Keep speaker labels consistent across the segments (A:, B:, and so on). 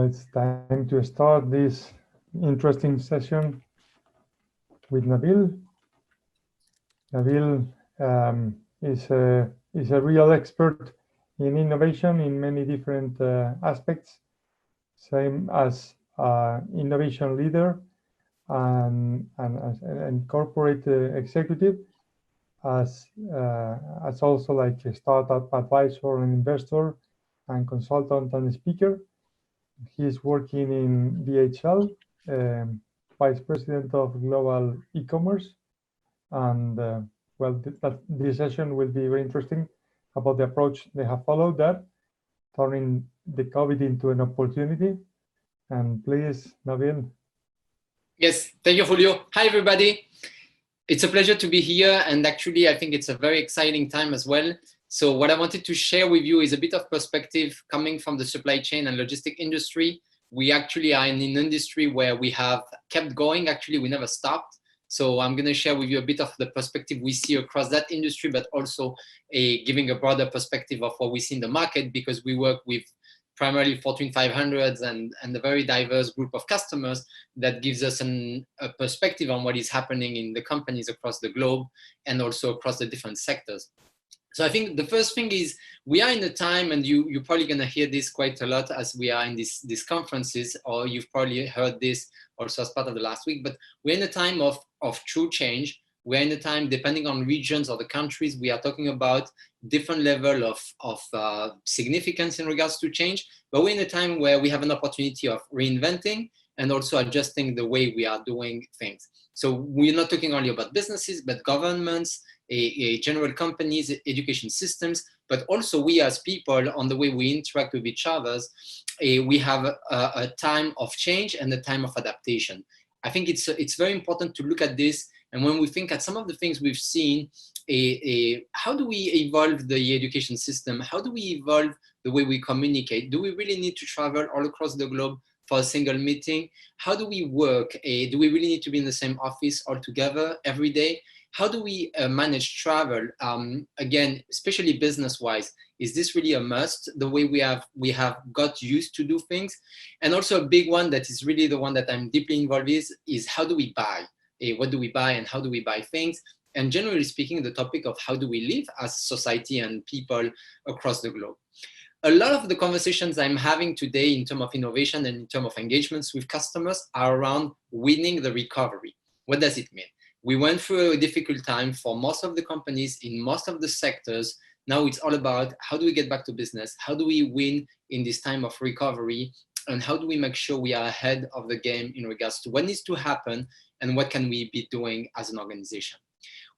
A: it's time to start this interesting session with Nabil. Nabil is a real expert in innovation in many different aspects, same as innovation leader and corporate executive, as also like a startup advisor and investor and consultant and speaker. He's working in DHL, Vice President of Global E-Commerce. And well, this session will be very interesting about the approach they have followed that, turning the COVID into an opportunity. And please, Nabil.
B: Yes, thank you, Julio. Hi, everybody. It's a pleasure to be here. And actually, I think it's a very exciting time as well. So what I wanted to share with you is a bit of perspective coming from the supply chain and logistic industry. We actually are in an industry where we have kept going. Actually, we never stopped. So I'm going to share with you a bit of the perspective we see across that industry, but also giving a broader perspective of what we see in the market, because we work with primarily Fortune 500s and a very diverse group of customers that gives us a perspective on what is happening in the companies across the globe and also across the different sectors. So I think the first thing is we are in a time, and you're probably going to hear this quite a lot as we are in these conferences, or you've probably heard this also as part of the last week, but we're in a time of true change. We're in a time, depending on regions or the countries, we are talking about different level of significance in regards to change, but we're in a time where we have an opportunity of reinventing and also adjusting the way we are doing things. So we're not talking only about businesses, but governments, general companies, education systems, but also we as people on the way we interact with each other. We have a time of change and a time of adaptation. I think it's very important to look at this. And when we think at some of the things we've seen, how do we evolve the education system? How do we evolve the way we communicate? Do we really need to travel all across the globe for a single meeting? How do we work? Do we really need to be in the same office all together every day? How do we manage travel? Again, especially business-wise, is this really a must, the way we have got used to do things? And also a big one that is really the one that I'm deeply involved in is how do we buy? What do we buy and how do we buy things? And generally speaking, the topic of how do we live as society and people across the globe. A lot of the conversations I'm having today in terms of innovation and in terms of engagements with customers are around winning the recovery. What does it mean? We went through a difficult time for most of the companies in most of the sectors. Now it's all about how do we get back to business? How do we win in this time of recovery? And how do we make sure we are ahead of the game in regards to what needs to happen and what can we be doing as an organization?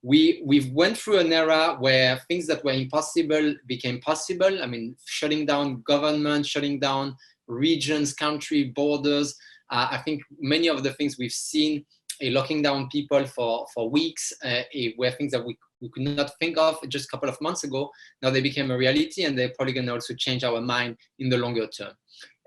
B: We've went through an era where things that were impossible became possible. I mean, shutting down government, shutting down regions, country, borders. I think many of the things we've seen, locking down people for weeks, were things that we could not think of just a couple of months ago. Now they became a reality, and they're probably going to also change our mind in the longer term.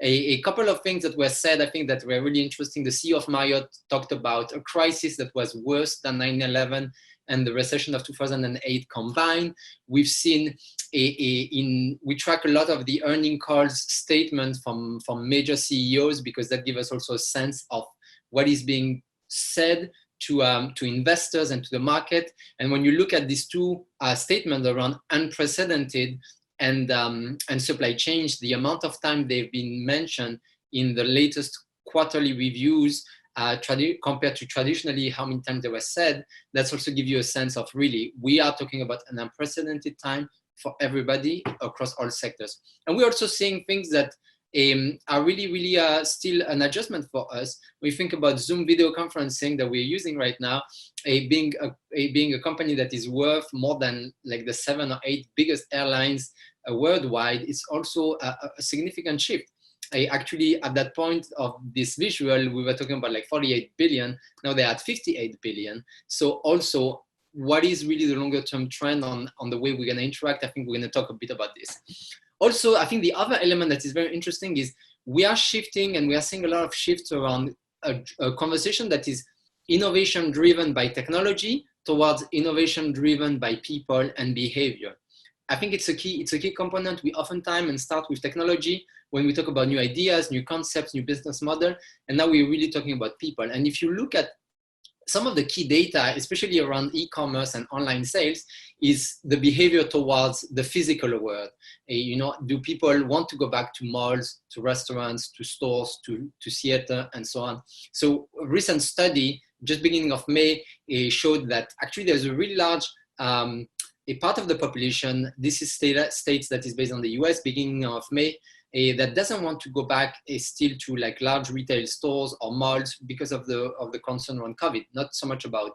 B: A couple of things that were said, I think that were really interesting. The CEO of Marriott talked about a crisis that was worse than 9/11 and the recession of 2008 combined. We've seen we track a lot of the earning calls statements from major CEOs, because that gives us also a sense of what is being said to investors and to the market. And when you look at these two statements around unprecedented and supply chains, the amount of time they've been mentioned in the latest quarterly reviews compared to traditionally how many times they were said, that's also give you a sense of really, we are talking about an unprecedented time for everybody across all sectors. And we're also seeing things that are really still an adjustment for us. We think about Zoom video conferencing that we're using right now, being a company that is worth more than like the 7 or 8 biggest airlines worldwide. It's also a significant shift. Actually, at that point of this visual, we were talking about like 48 billion. Now they're at 58 billion. So also, what is really the longer term trend on the way we're going to interact? I think we're going to talk a bit about this. Also, I think the other element that is very interesting is we are shifting, and we are seeing a lot of shifts around a conversation that is innovation driven by technology towards innovation driven by people and behavior. I think it's a key component. We oftentimes start with technology when we talk about new ideas, new concepts, new business model, and now we're really talking about people. And if you look at some of the key data, especially around e-commerce and online sales, is the behavior towards the physical world. You know, do people want to go back to malls, to restaurants, to stores, to theater, and so on? So a recent study, just beginning of May, showed that actually there's a really large a part of the population, this is states that is based on the US, beginning of May, that doesn't want to go back still to like large retail stores or malls because of the concern around COVID, not so much about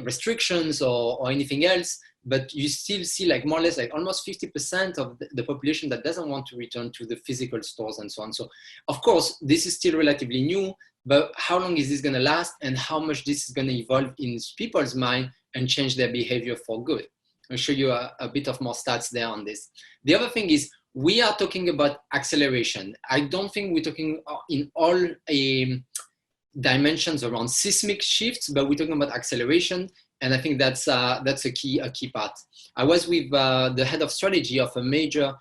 B: restrictions or anything else, but you still see like more or less like almost 50% of the population that doesn't want to return to the physical stores and so on. So of course, this is still relatively new, but how long is this gonna last and how much this is gonna evolve in people's mind and change their behavior for good? I'll show you a bit of more stats there on this. The other thing is, we are talking about acceleration. I don't think we're talking in all dimensions around seismic shifts, but we're talking about acceleration. And I think that's a key part. I was with the head of strategy of a major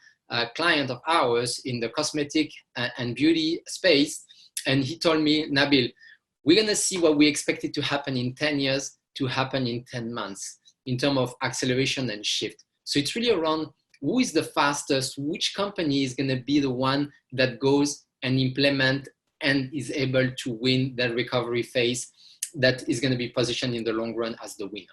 B: client of ours in the cosmetic and beauty space. And he told me, Nabil, we're gonna see what we expected to happen in 10 years to happen in 10 months in terms of acceleration and shift. So it's really around who is the fastest, which company is gonna be the one that goes and implement and is able to win that recovery phase that is gonna be positioned in the long run as the winner.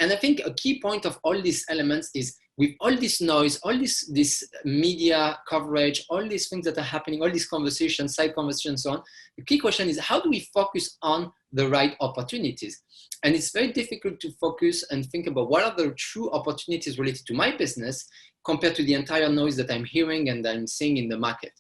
B: And I think a key point of all these elements is with all this noise, all this media coverage, all these things that are happening, all these conversations, side conversations, so on, the key question is how do we focus on the right opportunities? And it's very difficult to focus and think about what are the true opportunities related to my business compared to the entire noise that I'm hearing and I'm seeing in the market.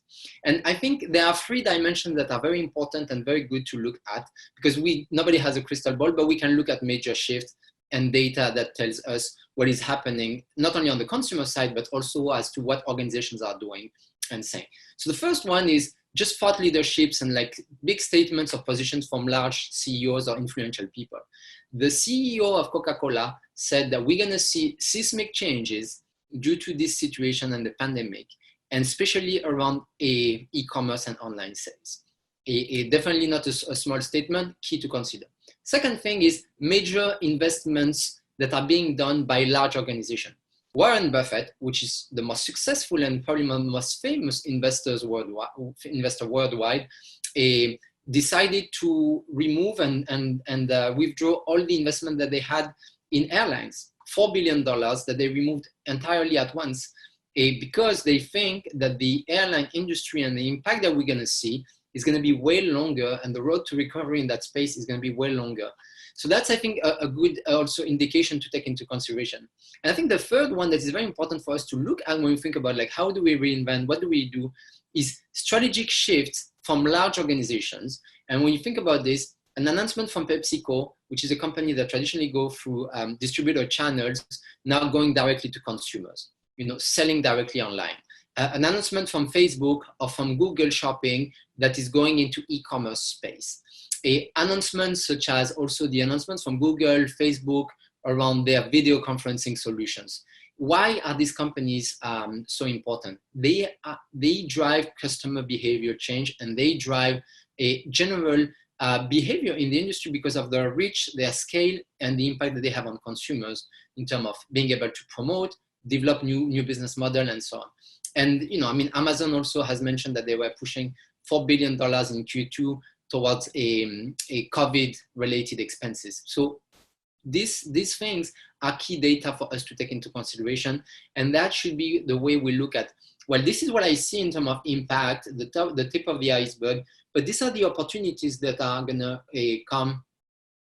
B: And I think there are 3 dimensions that are very important and very good to look at because nobody has a crystal ball, but we can look at major shifts and data that tells us what is happening, not only on the consumer side, but also as to what organizations are doing and saying. So the first one is just thought leaderships and like big statements of positions from large CEOs or influential people. The CEO of Coca-Cola said that we're gonna see seismic changes due to this situation and the pandemic, and especially around e-commerce and online sales. Definitely not a small statement, key to consider. Second thing is major investments that are being done by large organizations. Warren Buffett, which is the most successful and probably the most famous investor worldwide, decided to remove and withdraw all the investment that they had in airlines, $4 billion that they removed entirely at once, because they think that the airline industry and the impact that we're going to see is going to be way longer, and the road to recovery in that space is going to be way longer. So that's, I think, a good also indication to take into consideration. And I think the third one that is very important for us to look at when we think about like how do we reinvent, what do we do, is strategic shifts from large organizations. And when you think about this, an announcement from PepsiCo, which is a company that traditionally go through distributor channels, now going directly to consumers, selling directly online. An announcement from Facebook or from Google Shopping that is going into e-commerce space. Announcements such as also the announcements from Google, Facebook around their video conferencing solutions. Why are these companies so important? They drive customer behavior change, and they drive a general behavior in the industry because of their reach, their scale, and the impact that they have on consumers in terms of being able to promote, develop new business model, and so on. And Amazon also has mentioned that they were pushing $4 billion in Q2 towards a COVID-related expenses. So these things are key data for us to take into consideration, and that should be the way we look at, well, this is what I see in terms of impact, the tip of the iceberg, but these are the opportunities that are gonna come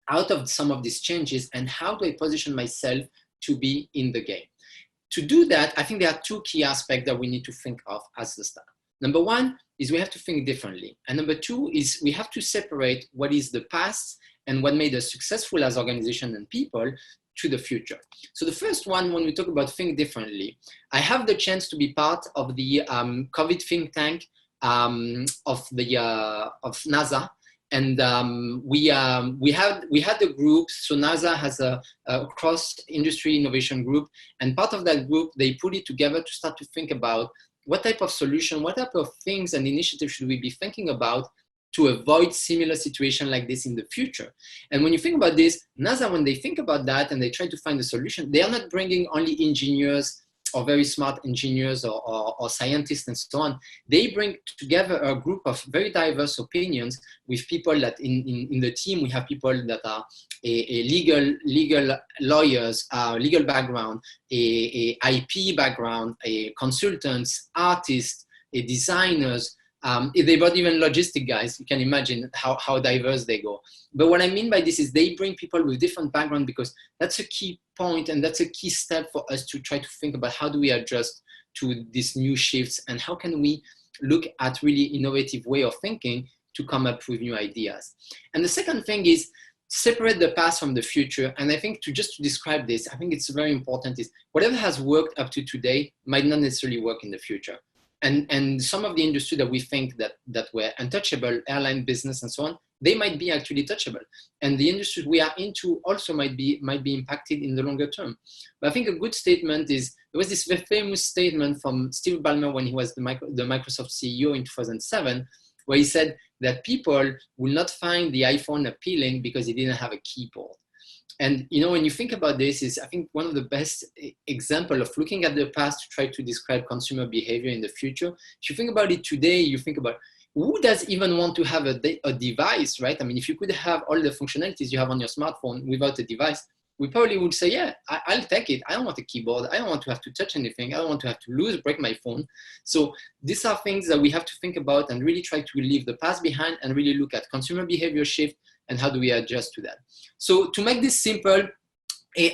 B: out of some of these changes, and how do I position myself to be in the game? To do that, I think there are 2 key aspects that we need to think of as the start. Number 1 is we have to think differently. And number 2 is we have to separate what is the past and what made us successful as organizations and people to the future. So the first one, when we talk about think differently, I have the chance to be part of the COVID think tank of NASA. we had the group. So NASA has a cross-industry innovation group, and part of that group, they put it together to start to think about what type of solution, what type of things and initiatives should we be thinking about to avoid similar situation like this in the future. And when you think about this, NASA, when they think about that and they try to find a solution, they are not bringing only engineers or very smart engineers or scientists and so on. They bring together a group of very diverse opinions with people that in the team, we have people that are a legal lawyers, legal background, a IP background, a consultants, artists, a designers, they brought even logistic guys. You can imagine how diverse they go. But what I mean by this is they bring people with different background, because that's a key point and that's a key step for us to try to think about how do we adjust to these new shifts and how can we look at really innovative way of thinking to come up with new ideas. And the second thing is separate the past from the future. And I think to describe this, I think it's very important is whatever has worked up to today might not necessarily work in the future. And some of the industry that we think that were untouchable, airline business and so on, they might be actually touchable. And the industries we are into also might be impacted in the longer term. But I think a good statement is, there was this very famous statement from Steve Ballmer when he was the Microsoft CEO in 2007, where he said that people will not find the iPhone appealing because it didn't have a keyboard. And when you think about this, is I think one of the best example of looking at the past to try to describe consumer behavior in the future. If you think about it today, you think about who does even want to have a device, right? I mean, if you could have all the functionalities you have on your smartphone without a device, we probably would say, yeah, I'll take it. I don't want a keyboard. I don't want to have to touch anything. I don't want to have to break my phone. So these are things that we have to think about and really try to leave the past behind and really look at consumer behavior shift and how do we adjust to that. So to make this simple,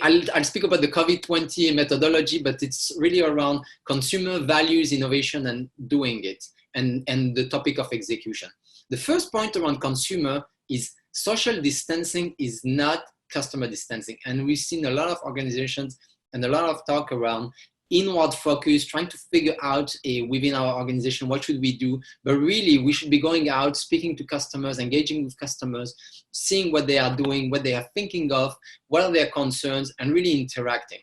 B: I'll speak about the COVID20 methodology, but it's really around consumer values, innovation, and doing it, and the topic of execution. The first point around consumer is social distancing is not customer distancing. And we've seen a lot of organizations and a lot of talk around inward focus, trying to figure out within our organization, what should we do? But really, we should be going out, speaking to customers, engaging with customers, seeing what they are doing, what they are thinking of, what are their concerns, and really interacting.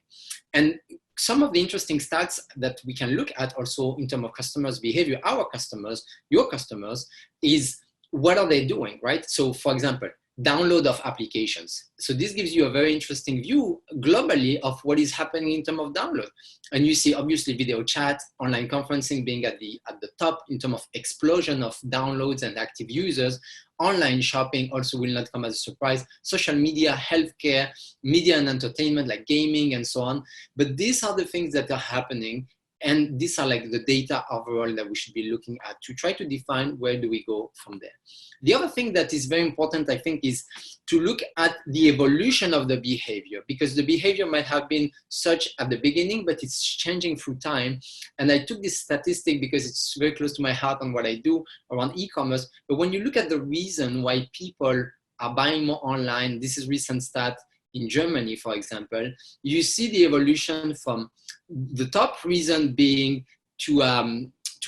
B: And some of the interesting stats that we can look at also in terms of customers' behavior, our customers, your customers, is what are they doing, right? So for example, download of applications. So this gives you a very interesting view globally of what is happening in terms of download. And you see obviously video chat, online conferencing being at the top in terms of explosion of downloads and active users. Online shopping also will not come as a surprise. Social media, healthcare, media and entertainment like gaming and so on. But these are the things that are happening. And these are like the data overall that we should be looking at to try to define where do we go from there. The other thing that is very important, I think, is to look at the evolution of the behavior, because the behavior might have been such at the beginning, but it's changing through time. And I took this statistic because it's very close to my heart on what I do around e-commerce. But when you look at the reason why people are buying more online, this is recent stat in Germany, for example, you see the evolution from the top reason being to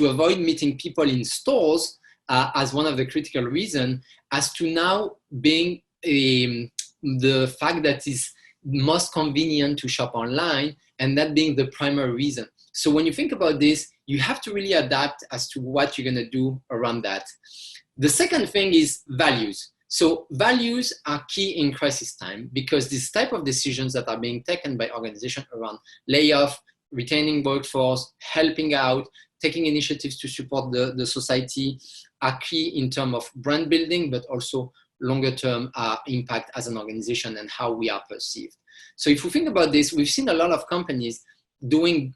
B: avoid meeting people in stores as one of the critical reasons, as to now being the fact that it's most convenient to shop online, and that being the primary reason. So when you think about this, you have to really adapt as to what you're going to do around that. The second thing is values. So values are key in crisis time, because this type of decisions that are being taken by organizations around layoff, retaining workforce, helping out, taking initiatives to support the society are key in terms of brand building, but also longer term impact as an organization and how we are perceived. So if we think about this, we've seen a lot of companies doing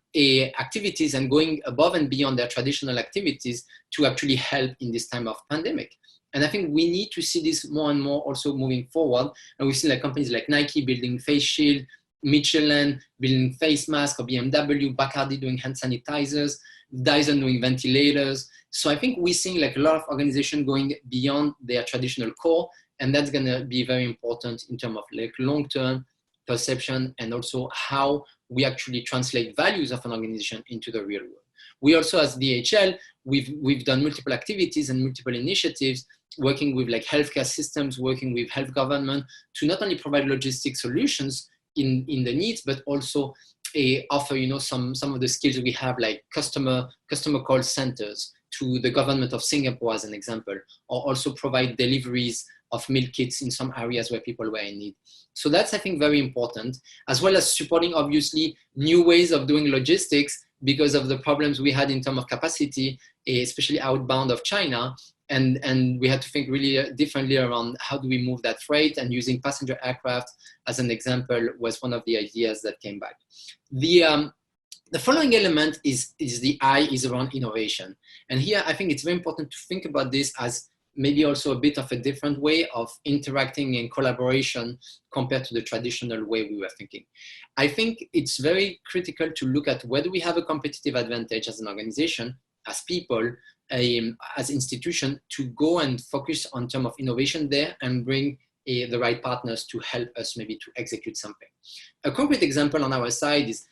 B: activities and going above and beyond their traditional activities to actually help in this time of pandemic. And I think we need to see this more and more also moving forward. And we've seen like companies like Nike building face shield, Michelin building face masks, or BMW, Bacardi doing hand sanitizers, Dyson doing ventilators. So I think we're seeing like a lot of organizations going beyond their traditional core, and that's going to be very important in terms of like long-term perception and also how we actually translate values of an organization into the real world. We also, as DHL, we've done multiple activities and multiple initiatives, working with like healthcare systems, working with health government to not only provide logistic solutions in the needs, but also offer, you know, some of the skills we have, like customer call centers to the government of Singapore, as an example, or also provide deliveries of meal kits in some areas where people were in need. So that's, I think, very important, as well as supporting, obviously, new ways of doing logistics because of the problems we had in terms of capacity, especially outbound of China. And we had to think really differently around how do we move that freight, and using passenger aircraft as an example was one of the ideas that came back. The following element is the I is around innovation. And here I think it's very important to think about this as maybe also a bit of a different way of interacting in collaboration compared to the traditional way we were thinking. I think it's very critical to look at whether we have a competitive advantage as an organization, as people, as institution, to go and focus on terms of innovation there and bring the right partners to help us maybe to execute something. A concrete example on our side is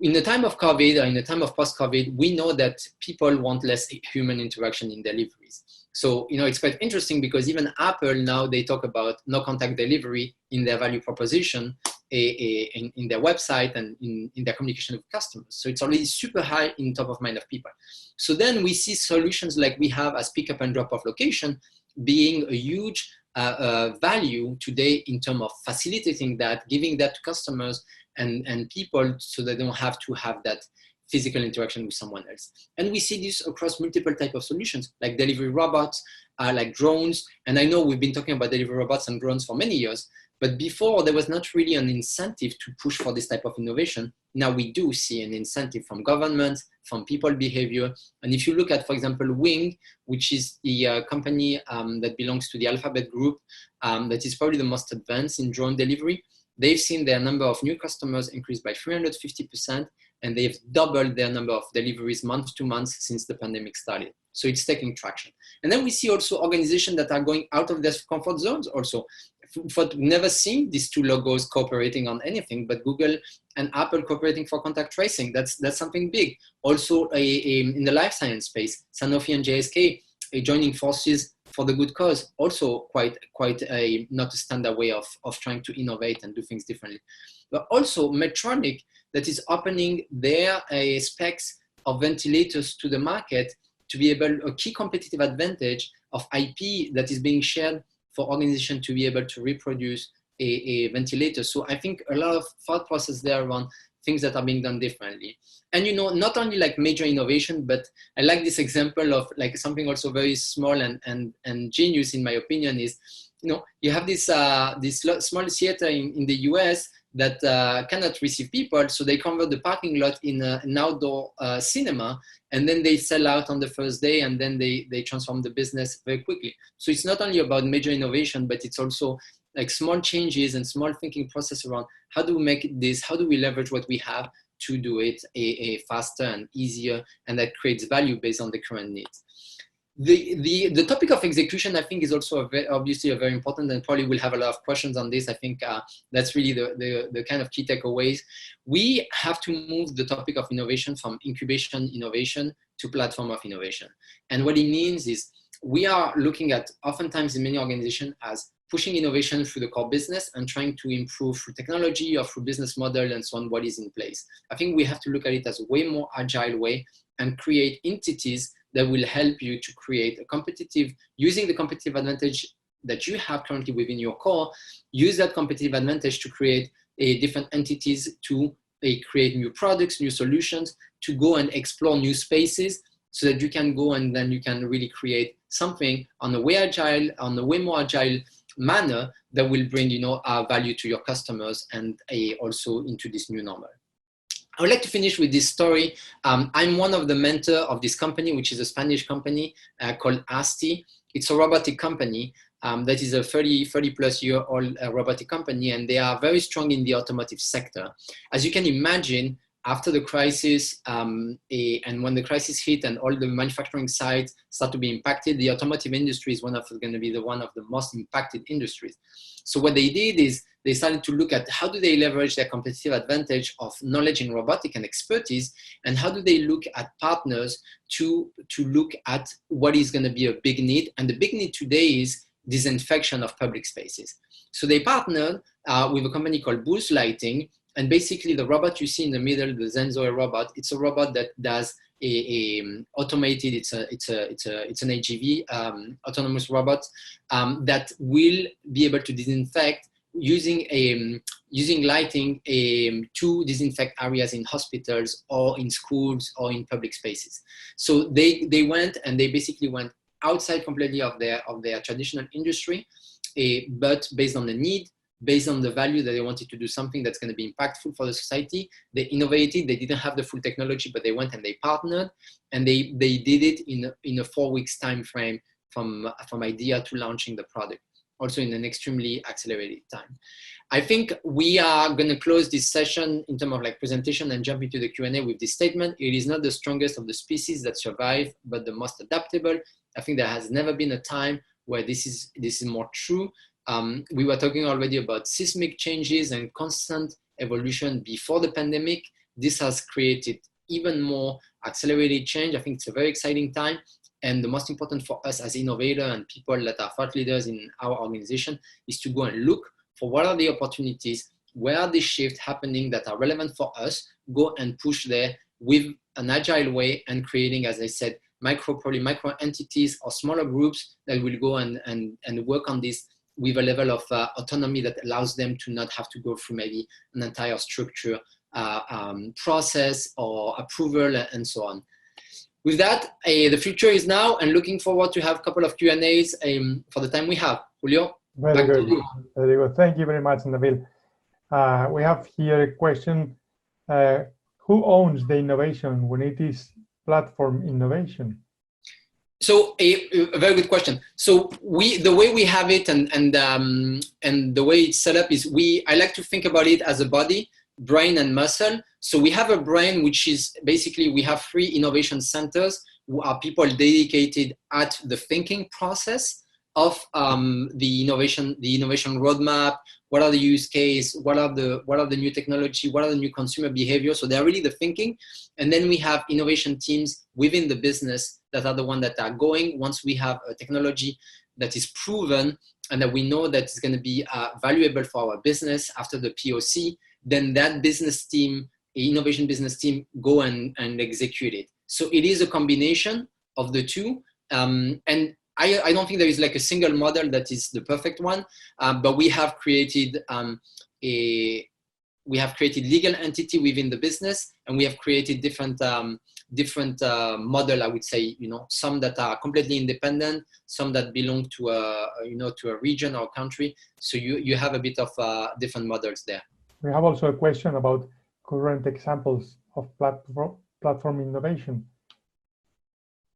B: in the time of COVID or in the time of post-COVID, we know that people want less human interaction in deliveries. So, you know, it's quite interesting because even Apple now, they talk about no contact delivery in their value proposition in their website and in their communication with customers. So it's already super high in top of mind of people. So then we see solutions like we have as pick up and drop off location being a huge value today in terms of facilitating that, giving that to customers and people so they don't have to have that physical interaction with someone else. And we see this across multiple types of solutions, like delivery robots, like drones. And I know we've been talking about delivery robots and drones for many years, but before there was not really an incentive to push for this type of innovation. Now we do see an incentive from government, from people behavior. And if you look at, for example, Wing, which is the company that belongs to the Alphabet group, that is probably the most advanced in drone delivery, they've seen their number of new customers increase by 350%, and they've doubled their number of deliveries month to month since the pandemic started. So it's taking traction. And then we see also organizations that are going out of their comfort zones also. We've never seen these two logos cooperating on anything, but Google and Apple cooperating for contact tracing. That's something big. Also in the life science space, Sanofi and GSK joining forces for the good cause. Also quite not a standard way of trying to innovate and do things differently. But also Medtronic, that is opening their specs of ventilators to the market to be able, a key competitive advantage of IP that is being shared for organizations to be able to reproduce a ventilator. So I think a lot of thought process there around things that are being done differently. And, you know, not only like major innovation, but I like this example of like something also very small and genius in my opinion is, you know, you have this small theater in the US that cannot receive people, so they convert the parking lot in an outdoor cinema, and then they sell out on the first day, and then they transform the business very quickly. So it's not only about major innovation, but it's also like small changes and small thinking process around how do we make this, how do we leverage what we have to do it faster and easier, and that creates value based on the current needs. The topic of execution, I think, is also obviously a very important, and probably we'll have a lot of questions on this. I think that's really the kind of key takeaways. We have to move the topic of innovation from incubation innovation to platform of innovation. And what it means is we are looking at, oftentimes in many organizations, as pushing innovation through the core business and trying to improve through technology or through business model and so on what is in place. I think we have to look at it as a way more agile way and create entities that will help you to create a competitive, using the competitive advantage that you have currently within your core, use that competitive advantage to create different entities to create new products, new solutions, to go and explore new spaces so that you can go and then you can really create something on a way more agile manner that will bring, you know, value to your customers and also into this new normal. I would like to finish with this story. I'm one of the mentors of this company, which is a Spanish company called ASTI. It's a robotic company that is a 30 plus year old robotic company, and they are very strong in the automotive sector. As you can imagine, after the crisis, and when the crisis hit and all the manufacturing sites start to be impacted, the automotive industry is going to be one of the most impacted industries. So what they did is they started to look at how do they leverage their competitive advantage of knowledge in robotic and expertise, and how do they look at partners to look at what is going to be a big need. And the big need today is disinfection of public spaces. So they partnered with a company called Bulls Lighting. And basically, the robot you see in the middle, the Zenzoe robot, it's a robot that does a automated. It's an AGV, autonomous robot that will be able to disinfect using lighting to disinfect areas in hospitals or in schools or in public spaces. So they went and they basically went outside completely of their traditional industry, but based on the need, based on the value that they wanted to do something that's going to be impactful for the society. They innovated. They didn't have the full technology, but they went and they partnered, and they did it in a 4 weeks time frame from idea to launching the product, also in an extremely accelerated time. I think we are going to close this session in terms of like presentation and jump into the Q&A with this statement. It is not the strongest of the species that survive, but the most adaptable. I think there has never been a time where this is more true. We were talking already about seismic changes and constant evolution before the pandemic. This has created even more accelerated change. I think it's a very exciting time. And the most important for us as innovators and people that are thought leaders in our organization is to go and look for what are the opportunities, where are the shifts happening that are relevant for us, go and push there with an agile way and creating, as I said, probably micro entities or smaller groups that will go and work on this with a level of autonomy that allows them to not have to go through maybe an entire structure, process or approval and so on. With that, the future is now, and looking forward to have a couple of Q&As for the time we have. Julio,
A: very good. Very good. Thank you very much, Nabil. We have here a question. Who owns the innovation when it is platform innovation?
B: So a very good question. So the way we have it and the way it's set up is I like to think about it as a body, brain and muscle. So we have a brain, which is basically, we have 3 innovation centers who are people dedicated at the thinking process of the innovation roadmap. What are the use case? What are the new technology? What are the new consumer behavior? So they're really the thinking. And then we have innovation teams within the business that are the ones that are going. Once we have a technology that is proven and that we know that it's going to be valuable for our business after the POC, then that business team, innovation business team, go and execute it. So it is a combination of the two. And I don't think there is like a single model that is the perfect one, but we have created legal entity within the business, and we have created different model. I would say, some that are completely independent, some that belong to a region or country. So you have a bit of different models there.
A: We have also a question about current examples of platform innovation.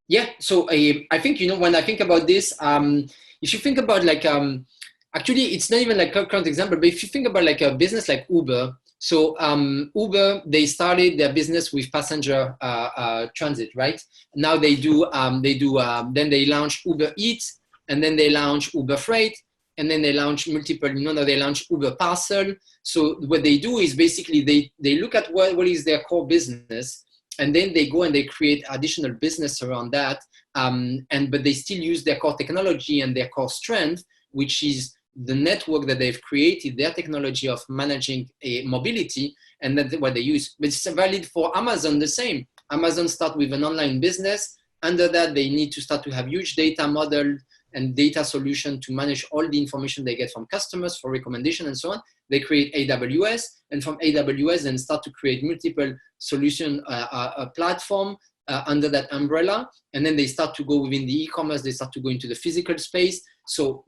B: Yeah, so I think, when I think about this, if you think about like, actually, it's not even like a current example, but if you think about like a business like Uber, so Uber, they started their business with passenger transit, right? Now then they launch Uber Eats, and then they launch Uber Freight, and then they launch multiple, now they launch Uber Parcel. So what they do is basically they look at what is their core business, and then they go and they create additional business around that. But they still use their core technology and their core strength, which is the network that they've created, their technology of managing mobility, and that's what they use. But it's valid for Amazon the same. Amazon start with an online business. Under that, they need to start to have huge data model and data solution to manage all the information they get from customers for recommendation and so on. They create AWS, and from AWS then start to create multiple solution platform under that umbrella. And then they start to go within the e-commerce, they start to go into the physical space. So,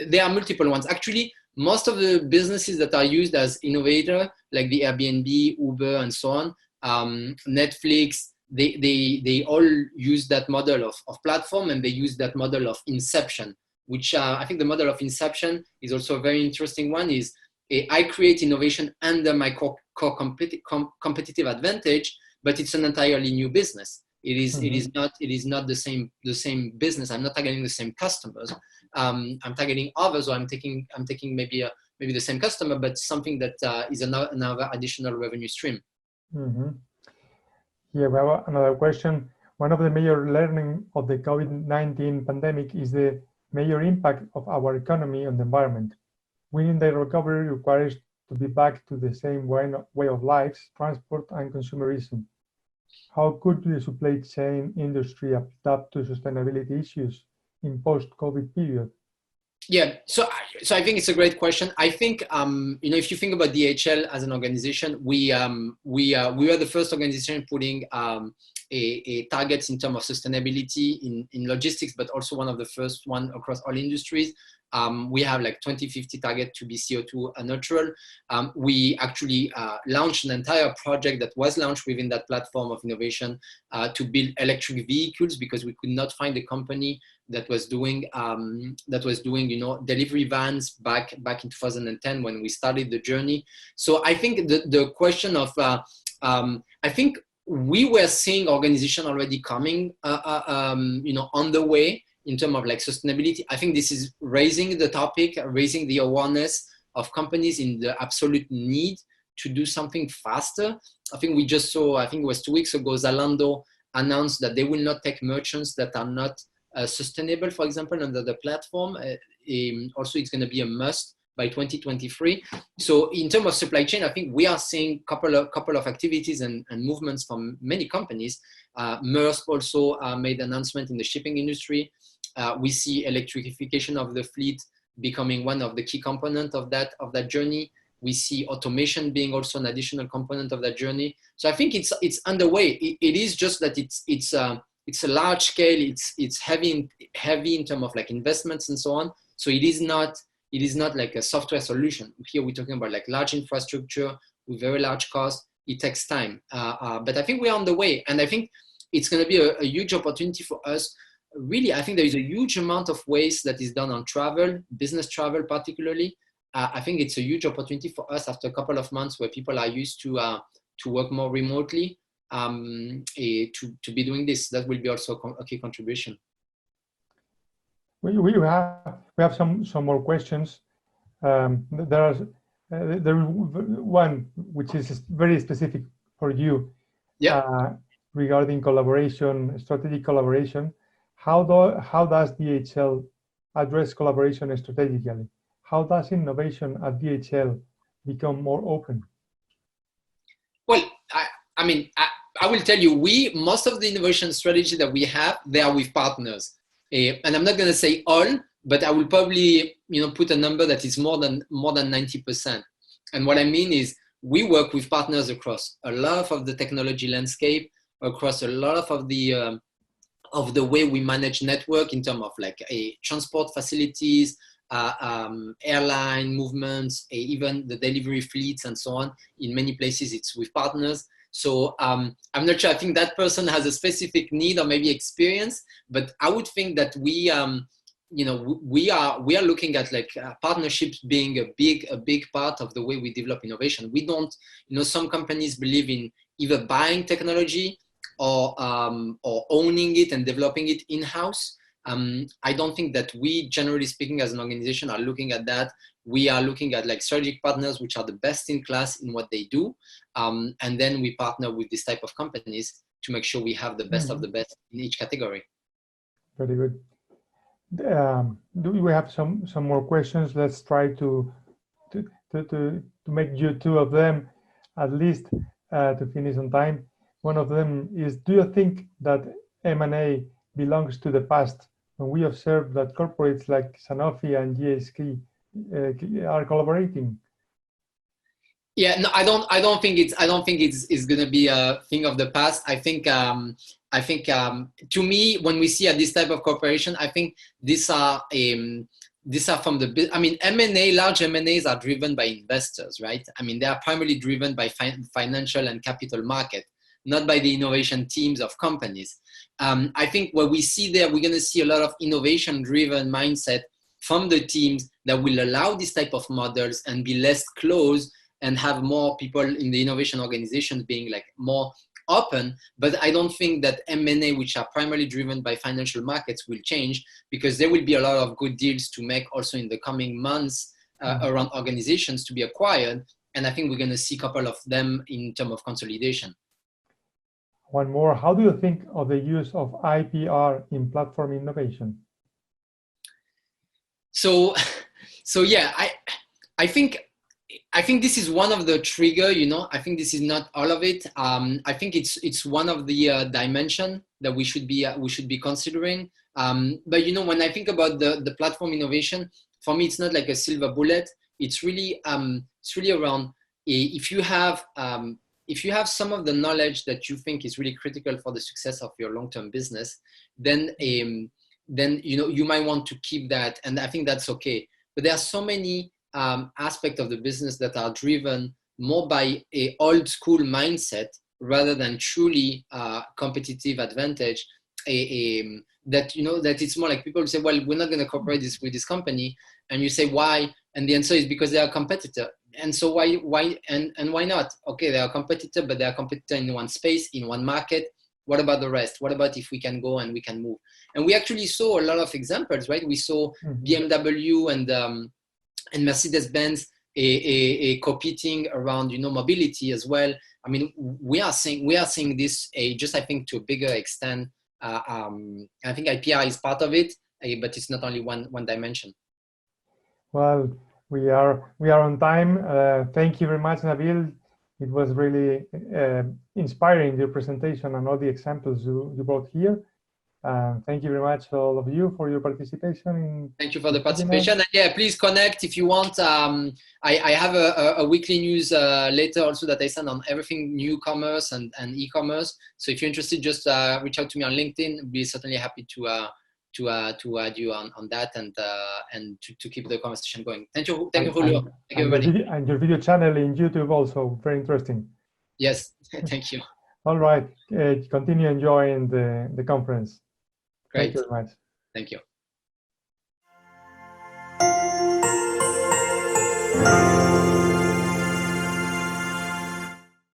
B: there are multiple ones. Actually, most of the businesses that are used as innovator, like the Airbnb, Uber, and so on, Netflix, they all use that model of platform, and they use that model of inception, which I think the model of inception is also a very interesting one. Is I create innovation under my core competitive advantage, but it's an entirely new business. It is not the same business. I'm not targeting the same customers. I'm targeting others, or I'm taking maybe the same customer, but something that is another additional revenue stream.
A: Yeah, we have another question. One of the major learning of the COVID-19 pandemic is the major impact of our economy on the environment. Winning the recovery requires to be back to the same way of lives, transport, and consumerism. How could the supply chain industry adapt to sustainability issues in post-COVID period?
B: Yeah, so I think it's a great question. I think if you think about DHL as an organization, we were the first organization putting a targets in terms of sustainability in logistics, but also one of the first one across all industries. We have like 2050 target to be CO2 neutral. We actually launched an entire project that was launched within that platform of innovation to build electric vehicles, because we could not find a company that was doing delivery vans back in 2010 when we started the journey. So I think the question of I think we were seeing organization already coming on the way in terms of like sustainability. I think this is raising the topic, raising the awareness of companies in the absolute need to do something faster. I think we just saw, I think it was 2 weeks ago, Zalando announced that they will not take merchants that are not sustainable, for example, under the platform. Also, it's going to be a must by 2023. So in terms of supply chain, I think we are seeing couple of activities and movements from many companies. Maersk also made an announcement in the shipping industry. We see electrification of the fleet becoming one of the key components of that journey. We see automation being also an additional component of that journey. So I think it's underway. It is just that it's a large scale. It's heavy in terms of like investments and so on. So it is not like a software solution. Here we're talking about like large infrastructure with very large cost. It takes time, but I think we're on the way, and I think it's going to be a huge opportunity for us. Really, I think there is a huge amount of waste that is done on travel, business travel particularly. I think it's a huge opportunity for us after a couple of months where people are used to work more remotely, to be doing this. That will be also a key contribution.
A: We have some more questions. There is one which is very specific for you.
B: Yeah.
A: Regarding collaboration, strategic collaboration. How does DHL address collaboration strategically? How does innovation at DHL become more open?
B: Well, I mean, I will tell you, most of the innovation strategy that we have, they are with partners. And I'm not going to say all, but I will probably put a number that is more than 90%. And what I mean is we work with partners across a lot of the technology landscape, across a lot of the way we manage network in terms of like transport facilities, airline movements, even the delivery fleets and so on. In many places, it's with partners. So I'm not sure. I think that person has a specific need or maybe experience, but I would think that we are looking at like partnerships being a big part of the way we develop innovation. We don't, some companies believe in either buying technology or owning it and developing it in-house. I don't think that we, generally speaking, as an organization, are looking at that. We are looking at like strategic partners, which are the best in class in what they do. And then we partner with this type of companies to make sure we have the best of the best in each category.
A: Very good. Do we have some more questions? Let's try to make you two of them at least to finish on time. One of them is, do you think that M&A belongs to the past when we observe that corporates like Sanofi and GSK are collaborating?
B: Yeah, no, I don't think it's going to be a thing of the past. I think to me, when we see this type of cooperation, I think these are from the, I mean, M&A, large M&As are driven by investors, right? I mean, they are primarily driven by financial and capital market, not by the innovation teams of companies. I think what we see there, we're going to see a lot of innovation-driven mindset from the teams that will allow this type of models and be less closed and have more people in the innovation organizations being like more open. But I don't think that M&A, which are primarily driven by financial markets, will change, because there will be a lot of good deals to make also in the coming months around organizations to be acquired. And I think we're going to see a couple of them in terms of consolidation.
A: One more, how do you think of the use of IPR in platform innovation?
B: So yeah, I think this is one of the trigger, you know. I think this is not all of it. I think it's one of the dimension that we should be considering. But you know, when I think about the platform innovation, for me, it's not like a silver bullet. It's really around if you have some of the knowledge that you think is really critical for the success of your long-term business, then you know, you might want to keep that, and I think that's okay. But there are so many aspects of the business that are driven more by a old school mindset rather than truly competitive advantage. That, you know, that it's more like people say, well, we're not going to cooperate with this company, and you say why, and the answer is because they are a competitor. And so why and why not? Okay, they are a competitor, but they are a competitor in one space, in one market. What about the rest? What about if we can go and we can move? And we actually saw a lot of examples, right? We saw BMW and Mercedes-Benz competing around, you know, mobility as well. I mean, we are seeing this just, I think, to a bigger extent. I think IPR is part of it, but it's not only one dimension.
A: Well, we are on time. Thank you very much, Nabil. It was really inspiring, your presentation and all the examples you brought here. Thank you very much, all of you, for your participation.
B: Thank you for the participation. And yeah, please connect if you want. I have a weekly news later also that I send on everything new commerce and e-commerce. So if you're interested, just reach out to me on LinkedIn. I'll be certainly happy to add you on that and to keep the conversation going. Thank you, Julio. Thank you, everybody.
A: And your video channel in YouTube also very interesting.
B: Yes, thank you.
A: All right, continue enjoying the conference.
B: Great.
A: Thank you very much.
B: Thank you.